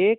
1,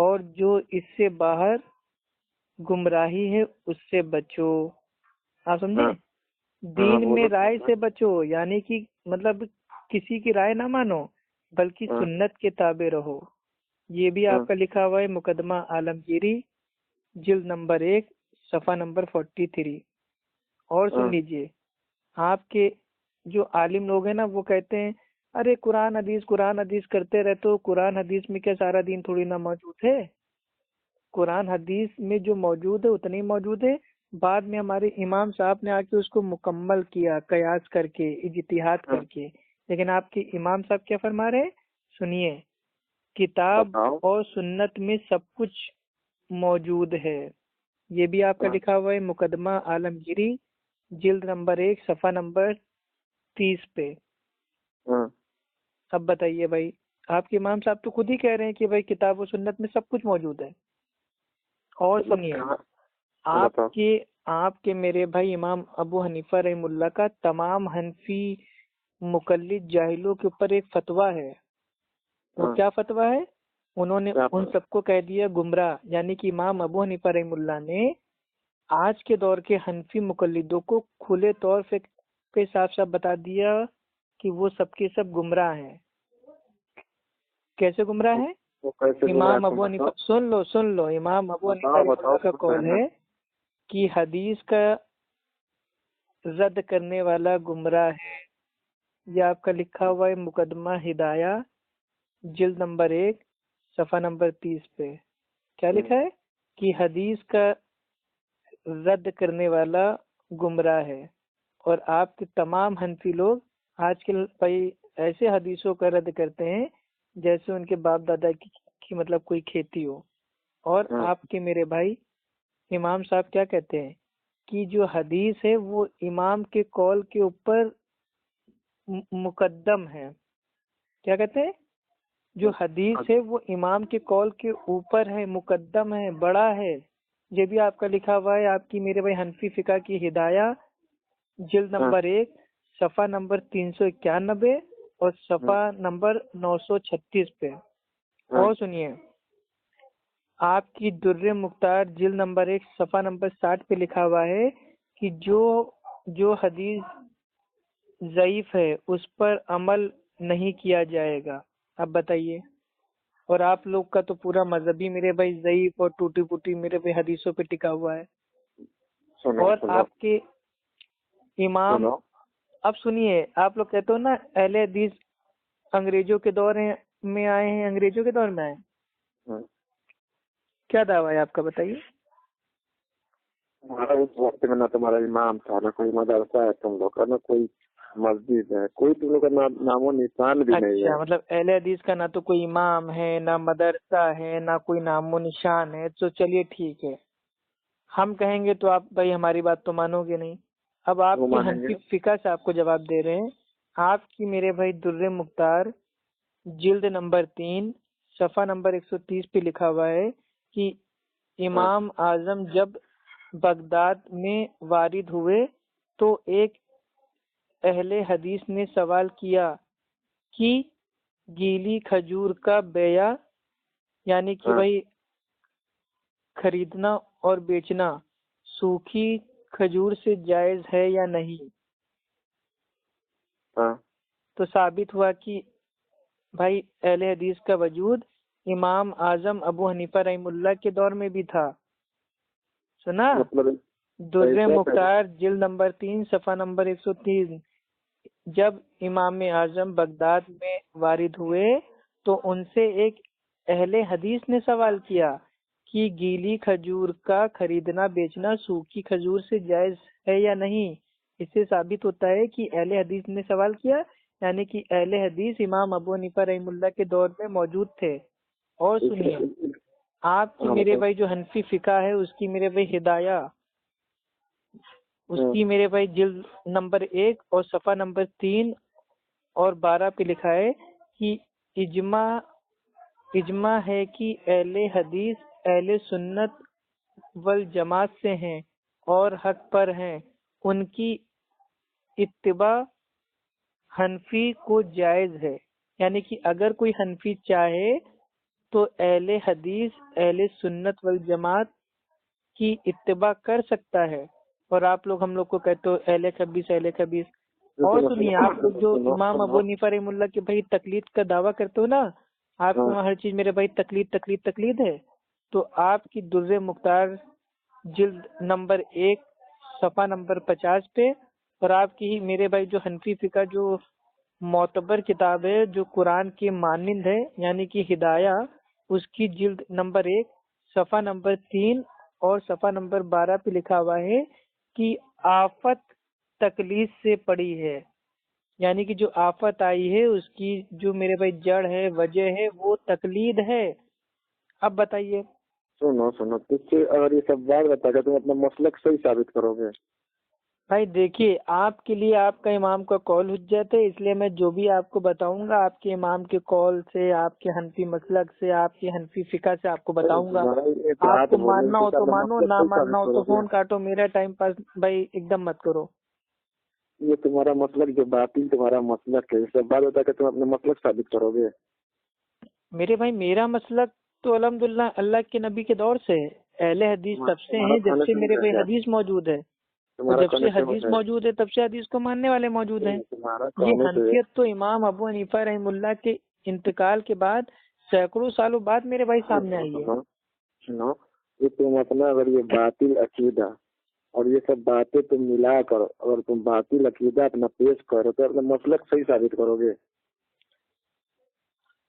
اور جو اس سے باہر گمراہی ہے اس سے بچو. آپ سمجھے؟ ہاں دین میں بولو. رائے سے بچو، یعنی کہ مطلب کسی کی رائے نہ مانو بلکہ ہاں سنت کے تابع رہو. یہ بھی ہاں آپ کا لکھا ہوا ہے مقدمہ عالمگیری جلد نمبر 1 صفحہ نمبر 43. اور ہاں سن لیجئے، آپ کے جو عالم لوگ ہیں نا وہ کہتے ہیں ارے قرآن حدیث کرتے رہتے ہو. قرآن حدیث میں کیا سارا دین تھوڑی نہ موجود ہے؟ قرآن حدیث میں جو موجود ہے اتنا ہی موجود ہے. بعد میں ہمارے امام صاحب نے آ کے اس کو مکمل کیا قیاس کر کے، اجتہاد ہاں کر کے. لیکن آپ کے امام صاحب کیا فرما رہے ہیں؟ سنیے، کتاب بتاؤ. اور سنت میں سب کچھ موجود ہے. یہ بھی آپ کا ہاں لکھا ہوا ہے مقدمہ عالمگیری جلد نمبر 1 صفحہ نمبر 30 پہ. ہاں اب بتائیے بھائی، آپ کے امام صاحب تو خود ہی کہہ رہے ہیں کہ بھائی کتاب و سنت میں سب کچھ موجود ہے. اور مطلب سنیے، کہاں. بتاؤ. آپ کے میرے بھائی امام ابو حنیفہ رحم اللہ کا تمام حنفی مقلد جاہلوں کے اوپر ایک فتویٰ ہے. وہ ہاں کیا فتویٰ ہے؟ انہوں نے کیا ان سب کو کہہ دیا گمراہ. یعنی کہ امام ابو حنیفہ رحم اللہ نے آج کے دور کے حنفی مقلدوں کو کھلے طور پہ صاف صاف بتا دیا کہ وہ سب کے سب گمراہ ہیں. کیسے گمراہ ہیں؟ وہ کیسے گمراہ امام تم ابو حنیفہ، بتاؤ. سن لو امام ابو حنیفہ بتاؤ رحمہ بتاؤ اللہ کا کچھ قول کہنا. ہے کہ حدیث کا رد کرنے والا گمراہ ہے. یہ آپ کا لکھا ہوا ہے مقدمہ ہدایہ جلد نمبر 1 صفحہ نمبر 30 پہ. کیا لکھا ہے؟ کہ حدیث کا رد کرنے والا گمراہ ہے. اور آپ کے تمام حنفی لوگ آج کل بھائی ایسے حدیثوں کا رد کرتے ہیں جیسے ان کے باپ دادا کی مطلب کوئی کھیتی ہو. اور ہاں آپ کے میرے بھائی امام صاحب کیا کہتے ہیں کہ جو حدیث ہے وہ امام کے قول کے اوپر مقدم ہے. کیا کہتے ہیں؟ جو حدیث ہے وہ امام کے قول کے اوپر ہے، مقدم ہے، بڑا ہے. یہ بھی آپ کا لکھا ہوا ہے آپ کی میرے بھائی حنفی فقہ کی ہدایہ جلد نمبر 1 صفحہ نمبر 391 اور صفحہ نمبر 936 پہ. اور سنیے، آپ کی در مختار جلد نمبر 1 صفحہ نمبر 60 پہ لکھا ہوا ہے کہ جو حدیث ضعیف ہے اس پر عمل نہیں کیا جائے گا. اب بتائیے، اور آپ لوگ کا تو پورا مذہبی میرے بھائی ضعیف اور ٹوٹی پوٹی میرے بھائی حدیثوں پہ ٹکا ہوا ہے. اور آپ کے امام، اب سنیے، آپ لوگ کہتے ہو نا اہل حدیث انگریزوں کے دور میں آئے ہیں، انگریزوں کے دور میں آئے ہیں. کیا دعویٰ ہے آپ کا؟ بتائیے. ہمارا اس وقت میں نہ تمہارا امام تھا، نہ کوئی مدرسہ ہے تم لوگ کا، نہ کوئی مسجد ہے، کوئی تم لوگ کا نام و نشان بھی نہیں ہے. اچھا، مطلب اہل حدیث کا نہ تو کوئی امام ہے، نہ مدرسہ ہے، نہ کوئی نام و نشان ہے. تو چلیے ٹھیک ہے، ہم کہیں گے تو آپ بھائی ہماری بات تو مانو گے نہیں. اب آپ وہ کی مانیں حنفی گے. فقہ سے آپ کو جواب دے رہے ہیں. آپ کی میرے بھائی در مختار جلد نمبر 3 صفحہ نمبر 130 پہ لکھا ہوا ہے کہ امام اعظم جب بغداد میں وارد ہوئے تو ایک اہل حدیث نے سوال کیا کہ گیلی کھجور کا بیع، یعنی کہ بھائی خریدنا اور بیچنا سوکھی کھجور سے جائز ہے یا نہیں. تو ثابت ہوا کہ بھائی اہل حدیث کا وجود امام اعظم ابو حنیفہ رحم اللہ کے دور میں بھی تھا. سنا؟ در مختار جلد نمبر 3 صفحہ نمبر 103. جب امام اعظم بغداد میں وارد ہوئے تو ان سے ایک اہل حدیث نے سوال کیا کہ گیلی کھجور کا خریدنا بیچنا سوکھی کھجور سے جائز ہے یا نہیں. اس سے ثابت ہوتا ہے کہ اہل حدیث نے سوال کیا، یعنی کہ اہل حدیث امام ابو حنیفہ رحم اللہ کے دور میں موجود تھے. اور سنیے، آپ کی میرے بھائی جو حنفی فقہ ہے اس کی میرے بھائی ہدایہ، اس کی میرے بھائی جلد نمبر 1 اور صفحہ نمبر 3 اور 12 پہ لکھا ہے کہ اجماع ہے کہ اہل حدیث اہل سنت والجماعت سے ہیں اور حق پر ہیں. ان کی اتباع حنفی کو جائز ہے. یعنی کہ اگر کوئی حنفی چاہے تو اہل حدیث اہل سنت والجماعت کی اتباع کر سکتا ہے، اور آپ لوگ ہم لوگ کو کہتے ہو اہل خبیث اہل خبیث۔ اور سنیے، آپ لوگ جو امام ابو حنیفہ رحمہ اللہ کے بھائی تقلید کا دعویٰ کرتے ہو نا، آپ کے وہاں ہر چیز میرے بھائی تقلید تقلید تقلید ہے، تو آپ کی در مختار جلد نمبر 1 صفحہ نمبر 50 پہ، اور آپ کی میرے بھائی جو حنفی فقہ جو معتبر کتاب ہے جو قرآن کی مانند ہے یعنی کہ ہدایہ، اس کی جلد نمبر 1 صفحہ نمبر 3 اور صفحہ نمبر 12 پہ لکھا ہوا ہے کہ آفت تقلید سے پڑی ہے، یعنی کہ جو آفت آئی ہے اس کی جو میرے بھائی جڑ ہے وجہ ہے وہ تقلید ہے۔ اب بتائیے۔ سنو تجھ سے اگر یہ سب بات بتا کر تم اپنا مسلک صحیح ثابت کرو گے؟ بھائی دیکھیے، آپ کے لیے آپ کا امام کا قول حجت ہے، اس لیے میں جو بھی آپ کو بتاؤں گا آپ کے امام کے قول سے، آپ کے حنفی مسلک سے، آپ کے حنفی فقہ سے آپ کو بتاؤں گا۔ آپ کو ماننا ہو تو مانو، نہ ماننا ہو تو فون کاٹو، میرا ٹائم پاس بھائی ایک دم مت کرو۔ یہ تمہارا مسلک جو باطل تمہارا مسلک ہے، یہ سب بات بتا کر تم اپنا مسلک ثابت کرو گے؟ میرے بھائی میرا مسلک تو الحمدللہ اللہ کے نبی کے دور سے ہے، اہل حدیث تب سے ہیں جب سے میرے بھائی حدیث موجود ہے، جب سے حدیث موجود ہے تب سے حدیث کو ماننے والے موجود ہیں۔ یہ حنفیت تو امام ابو حنیفہ رحمہ اللہ کے انتقال کے بعد سینکڑوں سالوں بعد میرے بھائی سامنے آئی ہے۔ سنو، یہ تم اپنا اگر یہ باطل عقیدہ اور یہ سب باتیں تم ملا کر اگر تم باطل عقیدہ اپنا پیش کرو تو اپنا مسلک صحیح ثابت کرو گے؟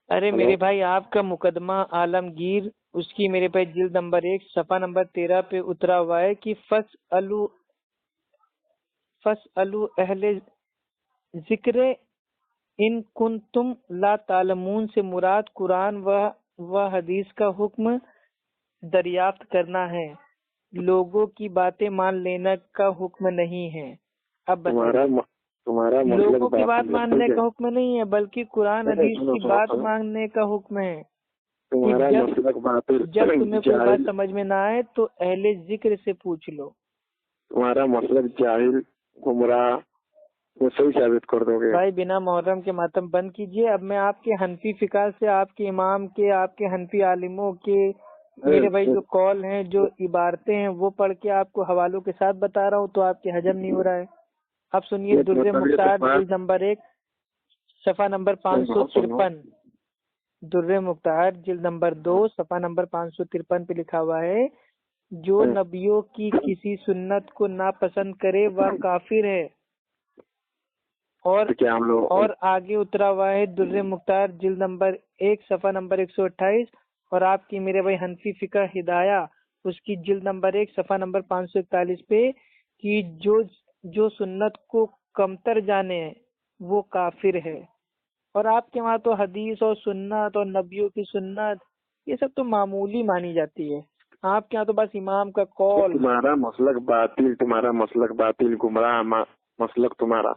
ارے میرے بھائی آپ کا مقدمہ عالمگیر اس کی میرے بھائی جلد نمبر 1 صفحہ نمبر 13 پہ اترا ہوا ہے کہ فَاسْأَلُوا اہل ذکر ان کنتم لا تعلمون سے مراد قرآن و حدیث کا حکم دریافت کرنا ہے، لوگوں کی باتیں مان لینا کا حکم نہیں ہے۔ اب تمہارا لوگوں کی بات ماننے کا حکم نہیں ہے بلکہ قرآن حدیث کی بات ماننے کا حکم ہے۔ جب تمہیں کوئی بات سمجھ میں نہ آئے تو اہل ذکر سے پوچھ لو۔ تمہارا مسلک جاہل گمراہ وہ صحیح ثابت کر دو گے؟ بھائی بنا محرم کے ماتم بند کیجئے۔ اب میں آپ کے حنفی فقہ سے، آپ کے امام کے، آپ کے حنفی عالموں کے میرے بھائی جو قول ہیں جو عبارتیں ہیں وہ پڑھ کے آپ کو حوالوں کے ساتھ بتا رہا ہوں تو آپ کے حجم نہیں ہو رہا ہے۔ اب سنیے، در مختار جلد نمبر 1 صفحہ نمبر 553، در مختار جلد نمبر 2 صفحہ نمبر 553 پہ لکھا ہوا ہے، جو نبیوں کی کسی سنت کو ناپسند کرے وہ کافر ہے۔ اور آگے اترا ہوا ہے در مختار جلد نمبر 1 صفحہ نمبر 128، اور آپ کی میرے بھائی حنفی فقہ ہدایہ اس کی جلد نمبر 1 صفحہ نمبر 541 پہ کہ جو سنت کو کمتر جانے وہ کافر ہے۔ اور آپ کے وہاں تو حدیث اور سنت اور نبیوں کی سنت یہ سب تو معمولی مانی جاتی ہے، آپ کے یہاں تو بس امام کا قول۔ تمہارا مسلک باطل گمراہ مسلک تمہارا،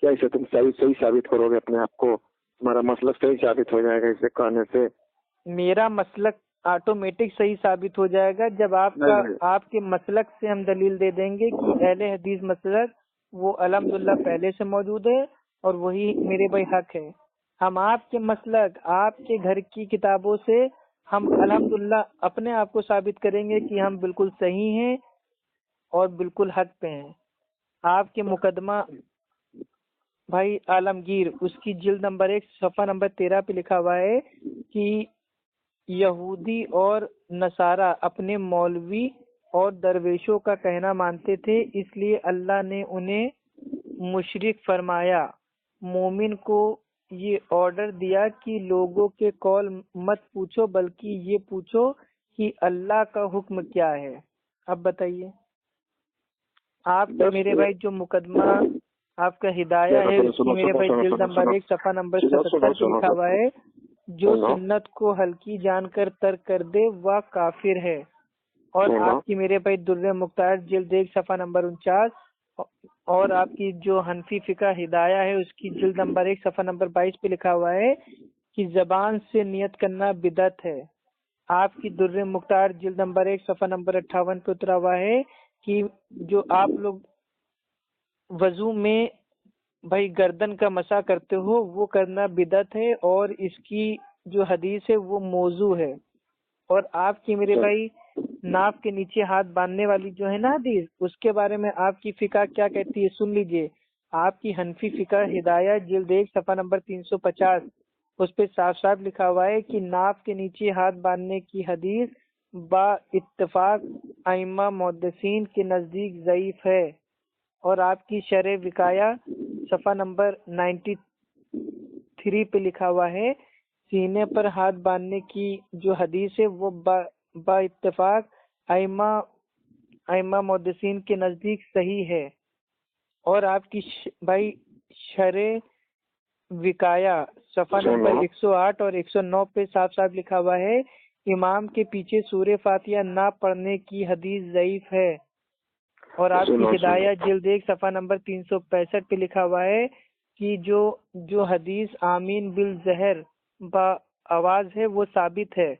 کیا اسے تم صحیح ثابت کرو گے اپنے آپ کو؟ تمہارا مسلک صحیح ثابت ہو جائے گا اسے کہنے سے؟ میرا مسلک آٹومیٹک صحیح ثابت ہو جائے گا جب آپ کے مسلک سے ہم دلیل دے دیں گے کہ اہل حدیث مسلک وہ الحمدللہ پہلے سے موجود ہے اور وہی میرے بھائی حق ہے۔ ہم آپ کے مسلک، آپ کے گھر کی کتابوں سے ہم الحمدللہ اپنے آپ کو ثابت کریں گے کہ ہم بالکل صحیح ہیں اور بالکل حق پہ ہیں۔ آپ کے مقدمہ بھائی عالمگیر اس کی جلد نمبر 1 صفحہ نمبر 13 پہ لکھا ہوا ہے کہ یہودی اور نصارہ اپنے مولوی اور درویشوں کا کہنا مانتے تھے، اس لیے اللہ نے انہیں مشرک فرمایا۔ مومن کو یہ آرڈر دیا کہ لوگوں کے قول مت پوچھو بلکہ یہ پوچھو کہ اللہ کا حکم کیا ہے۔ اب بتائیے، آپ کے میرے بھائی جو مقدمہ آپ کا ہدایہ ہے اس کی میرے بھائی جلد نمبر 1 صفحہ نمبر 77 پہ لکھا ہوا ہے، جو سنت کو ہلکی جان کر ترک کر دے وہ کافر ہے۔ اور آپ کی میرے بھائی در مختار جلد 1 صفحہ نمبر 49 اور آپ کی جو حنفی فقہ ہدایہ ہے اس کی جلد نمبر 1 صفحہ نمبر 22 پہ لکھا ہوا ہے کہ زبان سے نیت کرنا بدعت ہے۔ آپ کی در مختار جلد نمبر 1 صفحہ نمبر 58 پہ اترا ہوا ہے کہ جو آپ لوگ وضو میں بھائی گردن کا مسح کرتے ہو وہ کرنا بدعت ہے اور اس کی جو حدیث ہے وہ موضوع ہے، اور آپ کی میرے بھائی ناف کے نیچے ہاتھ باندھنے والی جو ہے نا حدیث، اس کے بارے میں آپ کی فقہ کیا کہتی ہے سن لیجئے۔ آپ کی حنفی فقہ ہدایت جلد 1 صفحہ نمبر 350، اس پہ صاف صاف لکھا ہوا ہے کہ ناف کے نیچے ہاتھ باندھنے کی حدیث با اتفاق ائمہ محدثین کے نزدیک ضعیف ہے۔ اور آپ کی شرح وقایہ صفحہ نمبر 93 پہ لکھا ہوا ہے سینے پر ہاتھ باندھنے کی جو حدیث ہے وہ با اتفاق ائمہ محدثین کے نزدیک صحیح ہے۔ اور آپ کی بھائی شرح وقایہ صفحہ نمبر 108 اور 109 پہ صاف صاف لکھا ہوا ہے امام کے پیچھے سورہ فاتحہ نہ پڑھنے کی حدیث ضعیف ہے۔ اور آپ کی ہدایت جلد 1 صفحہ نمبر 365 پہ لکھا ہوا ہے کہ جو حدیث آمین بالظہر با آواز ہے وہ ثابت ہے۔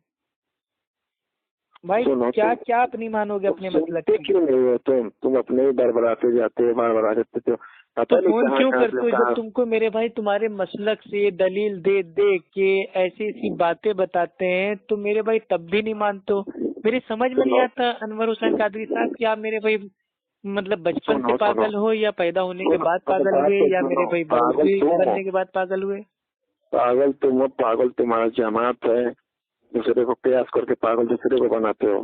بھائی کیا اپنی مانو گے اپنے مسلک کی؟ کیوں نہیں ہو تم اپنے ہی بڑبڑاتے جاتے ہو، بڑبڑا جاتے ہو، تو فون کیوں کرتے ہو جب تم کو میرے بھائی تمہارے مسلک سے دلیل دے دے کے ایسی ایسی باتیں بتاتے ہیں تو میرے بھائی تب بھی نہیں مانتے ہو؟ میری سمجھ میں نہیں آتا انور حسین قادری صاحب کہ آپ میرے بھائی مطلب بچپن سے پاگل ہو یا پیدا ہونے کے بعد پاگل ہوئے یا میرے بھائی بننے کے بعد پاگل ہوئے؟ پاگل تم، پاگل تمہارا جماعت ہے، دوسرے کو قیاس کر کے پاگل دوسرے کو بناتے ہو۔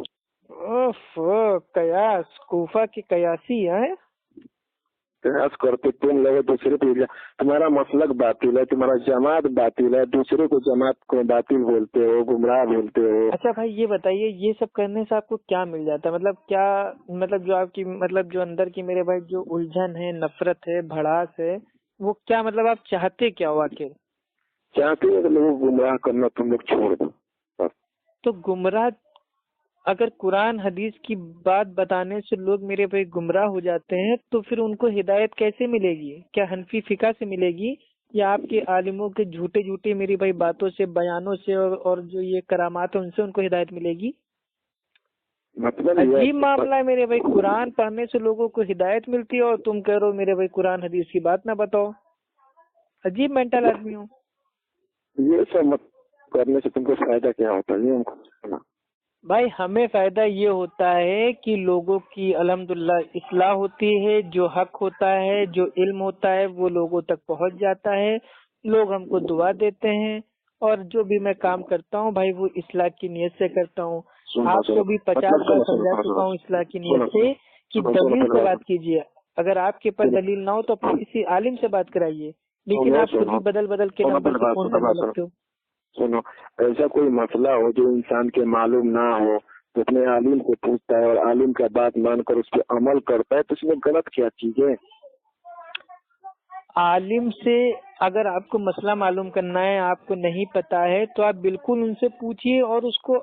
قیاس کوفہ کی قیاسی ہے، قیاس کرتے تم لوگ دوسرے پہ، تمہارا مسلک باطل ہے، تمہارا جماعت باطل ہے، دوسرے کو جماعت کو باطل بولتے ہو، گمراہ بولتے ہو۔ اچھا بھائی یہ بتائیے یہ سب کرنے سے آپ کو کیا مل جاتا ہے؟ مطلب کیا مطلب جو آپ کی مطلب جو اندر کی میرے بھائی جو الجھن ہے، نفرت ہے، بھڑاس ہے، وہ کیا مطلب آپ چاہتے کیا ہو آخر؟ چاہتے ہیں کہ لوگوں کو گمراہ کرنا تم لوگ چھوڑ دو بس۔ تو گمراہ اگر قرآن حدیث کی بات بتانے سے لوگ میرے بھائی گمراہ ہو جاتے ہیں تو پھر ان کو ہدایت کیسے ملے گی؟ کیا حنفی فقہ سے ملے گی یا آپ کے عالموں کے جھوٹے میری بھائی باتوں سے، بیانوں سے اور جو یہ کرامات ہیں ان سے ان کو ہدایت ملے گی؟ مطلب عجیب معاملہ ہے میرے بھائی، قرآن پڑھنے سے لوگوں کو ہدایت ملتی ہے اور تم کہہ رہے ہو میرے بھائی قرآن حدیث کی بات نہ بتاؤ۔ عجیب مینٹل آدمی ہو۔ یہ سب کرنے سے تم کو فائدہ کیا ہوتا ہے؟ یہ ہم کو سنا بھائی ہمیں فائدہ یہ ہوتا ہے کہ لوگوں کی الحمدللہ اصلاح ہوتی ہے، جو حق ہوتا ہے، جو علم ہوتا ہے وہ لوگوں تک پہنچ جاتا ہے، لوگ ہم کو دعا دیتے ہیں، اور جو بھی میں کام کرتا ہوں بھائی وہ اصلاح کی نیت سے کرتا ہوں۔ آپ کو بھی 50 بار سمجھا چکا ہوں اصلاح کی نیت سے کہ دلیل سے بات کیجیے، اگر آپ کے پاس دلیل نہ ہو تو اپنے کسی عالم سے بات کرائیے، لیکن آپ خود بھی بدل کے نمبر سے فون کرنے لگتے ہو۔ سنو، ایسا کوئی مسئلہ ہو جو انسان کے معلوم نہ ہو تو اپنے عالم کو پوچھتا ہے اور عالم کا بات مان کر اس پہ عمل کرتا ہے، تو اس میں غلط کیا چیز ہے؟ عالم سے اگر آپ کو مسئلہ معلوم کرنا ہے، آپ کو نہیں پتا ہے تو آپ بالکل ان سے پوچھیے اور اس کو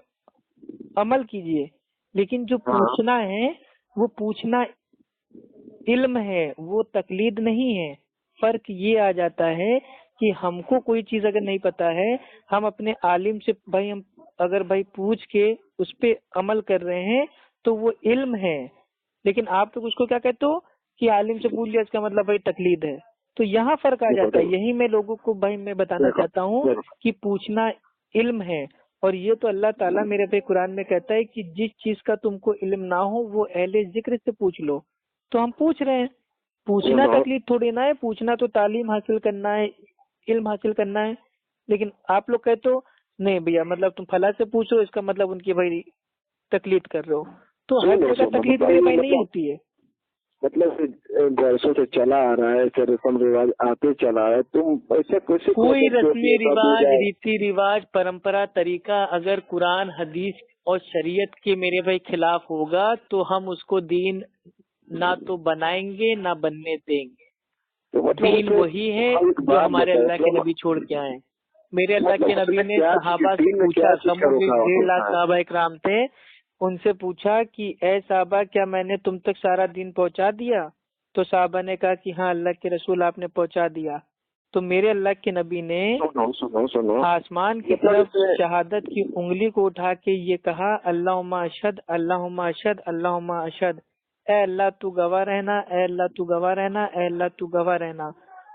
عمل کیجیے، لیکن جو پوچھنا ہے وہ پوچھنا علم ہے، وہ تقلید نہیں ہے۔ فرق یہ آ جاتا ہے کہ ہم کو کوئی چیز اگر نہیں پتا ہے ہم اپنے عالم سے بھائی ہم اگر بھائی پوچھ کے اس پہ عمل کر رہے ہیں تو وہ علم ہے، لیکن آپ لوگ اس کو کیا کہتے ہو کہ عالم سے پوچھ لیا اس کا مطلب بھائی تقلید ہے، تو یہاں فرق آ جاتا ہے۔ یہی میں لوگوں کو بھائی میں بتانا چاہتا ہوں کہ پوچھنا علم ہے، اور یہ تو اللہ تعالیٰ میرے بھائی قرآن میں کہتا ہے کہ جس چیز کا تم کو علم نہ ہو وہ اہل ذکر سے پوچھ لو، تو ہم پوچھ رہے ہیں۔ پوچھنا تکلیف تھوڑی نہ ہے، پوچھنا تو تعلیم حاصل کرنا ہے، علم حاصل کرنا ہے، لیکن آپ لوگ کہتے ہو نہیں بھیا مطلب تم فلاں سے پوچھو اس کا مطلب ان کی بھائی تقلید کر رہے ہو، تو ہر جگہ تقلید میرے بھائی نہیں ہوتی ہے۔ مطلب برسوں سے چلا آ رہا ہے، رسم رواج آتے چلا ہے، تم ایسے کوئی رسم رواج، ریتی رواج، پرمپرا، طریقہ اگر قرآن حدیث اور شریعت کے میرے بھائی خلاف ہوگا تو ہم اس کو دین نہ تو بنائیں گے نہ بننے دیں گے۔ دین وہی ہے جو ہمارے اللہ کے نبی چھوڑ کے آئے۔ میرے اللہ کے نبی نے صحابہ سے پوچھا، کم و بیش 1.5 لاکھ صحابہ اکرام تھے، ان سے پوچھا کہ اے صحابہ کیا میں نے تم تک سارا دین پہنچا دیا؟ تو صحابہ نے کہا کہ ہاں اللہ کے رسول آپ نے پہنچا دیا۔ تو میرے اللہ کے نبی نے آسمان کی طرف شہادت کی انگلی کو اٹھا کے یہ کہا اللہم اشہد اللہم اشہد اللہم اشہد، اے اللہ تو گواہ رہنا، اے اللہ تو گواہ رہنا، اے اللہ تو گواہ رہنا۔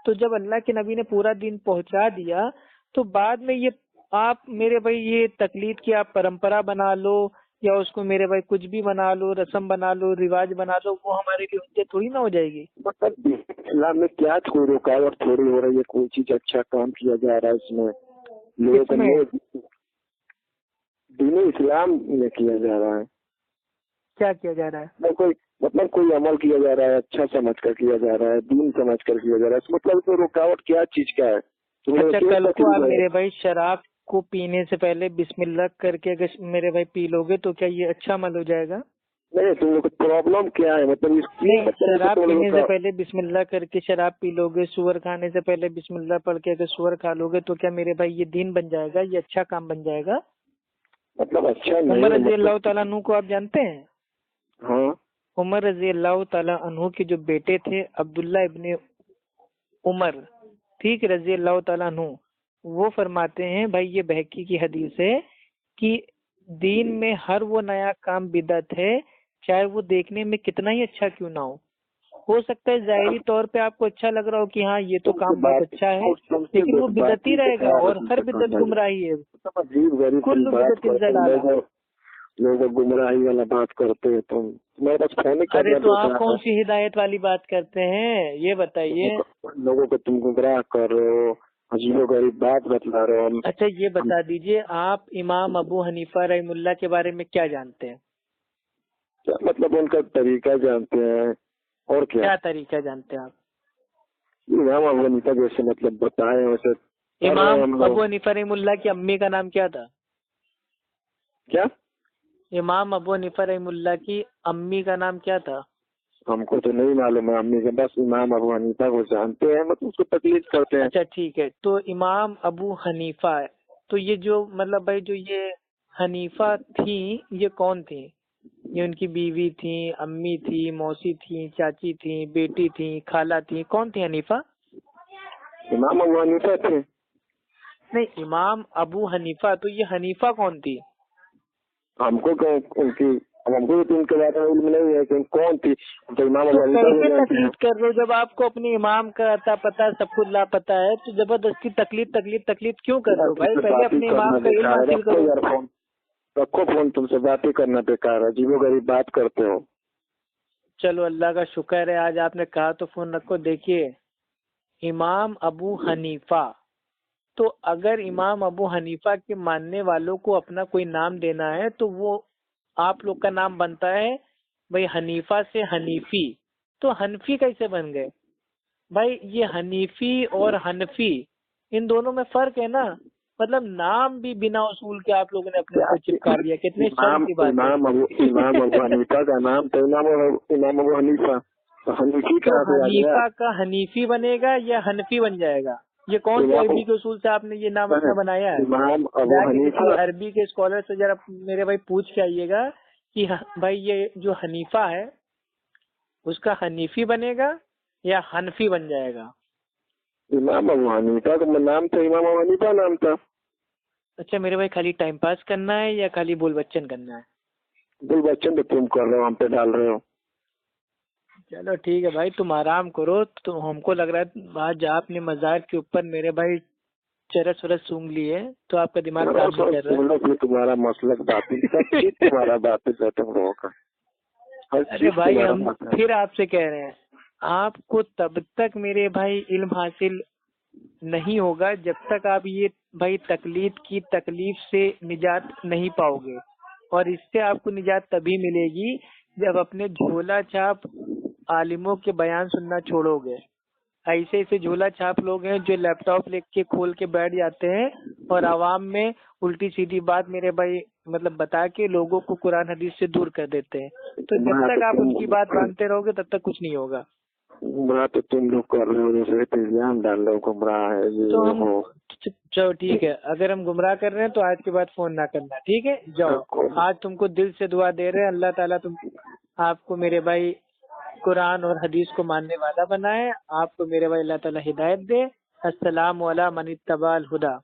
تو جب اللہ کے نبی نے پورا دین پہنچا دیا تو بعد میں یہ آپ میرے بھائی یہ تقلید کی آپ پرمپرا بنا لو یا اس کو میرے بھائی کچھ بھی بنا لو، رسم بنا لو، رواج بنا لو، وہ ہمارے لیے حجت تھوڑی نہ ہو جائے گی. مطلب اسلام میں کیا کوئی رکاوٹ تھوڑی ہو رہی ہے، کوئی چیز اچھا کام کیا جا رہا ہے اس میں، لوگوں کو دین اسلام میں کیا جا رہا ہے. کیا کیا جا رہا ہے؟ کوئی مطلب کوئی عمل کیا جا رہا ہے، اچھا سمجھ کر کیا جا رہا ہے، دین سمجھ کر کیا جا رہا ہے، مطلب کوئی رکاوٹ کیا چیز کا ہے؟ اچھا کل کو آپ میرے بھائی شراب کو پینے سے پہلے بسم اللہ کر کے اگر میرے بھائی پی لو گے تو کیا یہ اچھا عمل ہو جائے گا؟ نہیں، تم لوگ کو پرابلم کیا ہے؟ مطلب شراب پینے سے پہلے بسم اللہ کر کے شراب پی لو گے، سور کھانے سے پہلے بسم اللہ پڑھ کے اگر سور کھا لو گے تو کیا میرے بھائی یہ دین بن جائے گا، یہ اچھا کام بن جائے گا؟ مطلب اچھا عمر رضی اللہ تعالیٰ عنہ کو آپ جانتے ہیں؟ ہاں. عمر رضی اللہ تعالیٰ عنہ کے جو بیٹے تھے عبداللہ ابن عمر، ٹھیک رضی اللہ تعالیٰ عنہ، وہ فرماتے ہیں بھائی یہ بہقی کی حدیث ہے کہ دین میں ہر وہ نیا کام بدعت ہے چاہے وہ دیکھنے میں کتنا ہی اچھا کیوں نہ ہو سکتا ہے ظاہری طور پہ آپ کو اچھا لگ رہا ہو کہ ہاں یہ تو کام بہت اچھا ہے، لیکن وہ بدعت ہی رہے گا اور ہر بدعت گمراہی ہے. کل بدعت ضلالہ. لوگ گمراہی والا بات کرتے ہیں تم. ارے تو آپ کون سی ہدایت والی بات کرتے ہیں یہ بتائیے. لوگوں کو تم گمراہ کر رہے ہو، عجیب و غریب بات بتلا رہے ہو. اچھا یہ بتا دیجئے آپ امام ابو حنیفہ رحم اللہ کے بارے میں کیا جانتے ہیں؟ مطلب ان کا طریقہ جانتے ہیں اور کیا طریقہ جانتے ہیں آپ؟ امام ابو حنیفہ جیسے مطلب بتائے ویسے. امام ابو حنیفہ رحم اللہ کی امی کا نام کیا تھا؟ کیا؟ امام ابو حنیفہ رحم اللہ کی امی کا نام کیا تھا؟ ہم کو تو نہیں معلوم ہے امی کا، بس امام ابو حنیفہ کو جانتے ہیں، مطلب اس کو تکلیف کرتے ہیں. اچھا ٹھیک ہے، تو امام ابو حنیفہ، تو یہ جو مطلب بھائی جو یہ حنیفہ تھی یہ کون تھی؟ یہ ان کی بیوی تھیں، امی تھی، موسی تھی، چاچی تھی، بیٹی تھی، خالہ تھی، کون تھی حنیفہ؟ امام ابو حنیفہ تھے. نہیں امام ابو حنیفہ، تو یہ حنیفہ کون تھی؟ ہم کو ان کی ہم کو ان کے بارے میں علم نہیں ہے کہ کون تھی. تو امام ابو حنیفہ تکلیف کر رہے ہو جب آپ کو اپنے امام کا اتا پتا سب کچھ لاپتا ہے تو زبردستی تکلیف کیوں کر رہے ہو بھائی؟ پہلے اپنے امام کا علم حاصل کرو. رکھو فون، تم سے باتیں کرنا بیکار ہے، عجیب و غریب بات کرتے ہو. چلو اللہ کا شکر ہے آج آپ نے کہا تو فون رکھو. دیکھیے امام ابو حنیفہ، تو اگر امام ابو حنیفہ کے ماننے والوں کو اپنا کوئی نام دینا ہے تو وہ آپ لوگ کا نام بنتا ہے بھائی حنیفہ سے حنیفی. تو حنفی کیسے بن گئے بھائی؟ یہ حنیفی اور حنفی ان دونوں میں فرق ہے نا، مطلب نام بھی بنا اصول کے آپ لوگوں نے اپنے کو چپکا لیا. کتنے شرم کی بات ہے. امام ابو حنیفہ کا نام تو امام ابو حنیفہ، حنیفہ کا حنیفی بنے گا یا حنفی بن جائے گا؟ یہ کون سے عربی کے اصول سے آپ نے یہ نام اپنا بنایا ہے؟ امام ابو حنیفہ عربی کے اسکالر سے ذرا میرے بھائی پوچھ کے آئیے گا کہ بھائی یہ جو حنیفہ ہے اس کا حنیفی بنے گا یا حنفی بن جائے گا؟ امام ابو حنیفہ کا نام تھا، امام ابو حنیفہ نام تھا. اچھا میرے بھائی خالی ٹائم پاس کرنا ہے یا خالی بول بچن کرنا ہے؟ بول بچن تو تم کر رہے ہو، ہم پہ ڈال رہے ہو. چلو ٹھیک ہے بھائی تم آرام کرو. تو ہم کو لگ رہا ہے آج آپ نے مزار کے اوپر میرے بھائی چرس ورس سونگ لی ہے تو آپ کا دماغ کام نہیں کر رہا ہے. تمہارا مسلک باتیں تمہارا باتیں تم لوگوں کا. ارے بھائی ہم پھر آپ سے کہہ رہے ہیں آپ کو تب تک میرے بھائی علم حاصل نہیں ہوگا جب تک آپ یہ بھائی تقلید کی تکلیف سے نجات نہیں پاؤ گے. اور اس سے آپ کو نجات تبھی ملے گی جب اپنے جھولا چھاپ عالموں کے بیان سننا چھوڑو گے. ایسے ایسے جھولا چھاپ لوگ ہیں جو لیپ ٹاپ لے کے کھول کے بیٹھ جاتے ہیں اور عوام میں الٹی سیدھی بات میرے بھائی مطلب بتا کے لوگوں کو قرآن حدیث سے دور کر دیتے ہیں. تو جب تک آپ ان کی بات مانتے رہو گے تب تک کچھ نہیں ہوگا. گمراہ تو تم لوگ کر رہے ہو، جیسے الزام ڈال رہے ہو گمراہ ہے. چلو ٹھیک ہے، اگر ہم گمراہ کر رہے ہیں تو آج کے بعد فون نہ کرنا، ٹھیک ہے؟ جاؤ. آج تم کو دل سے دعا دے رہے ہیں اللہ تعالیٰ آپ کو میرے بھائی قرآن اور حدیث کو ماننے والا بنائے. آپ کو میرے بھائی اللہ تعالیٰ ہدایت دے. السلام علی من اتبع الہدی.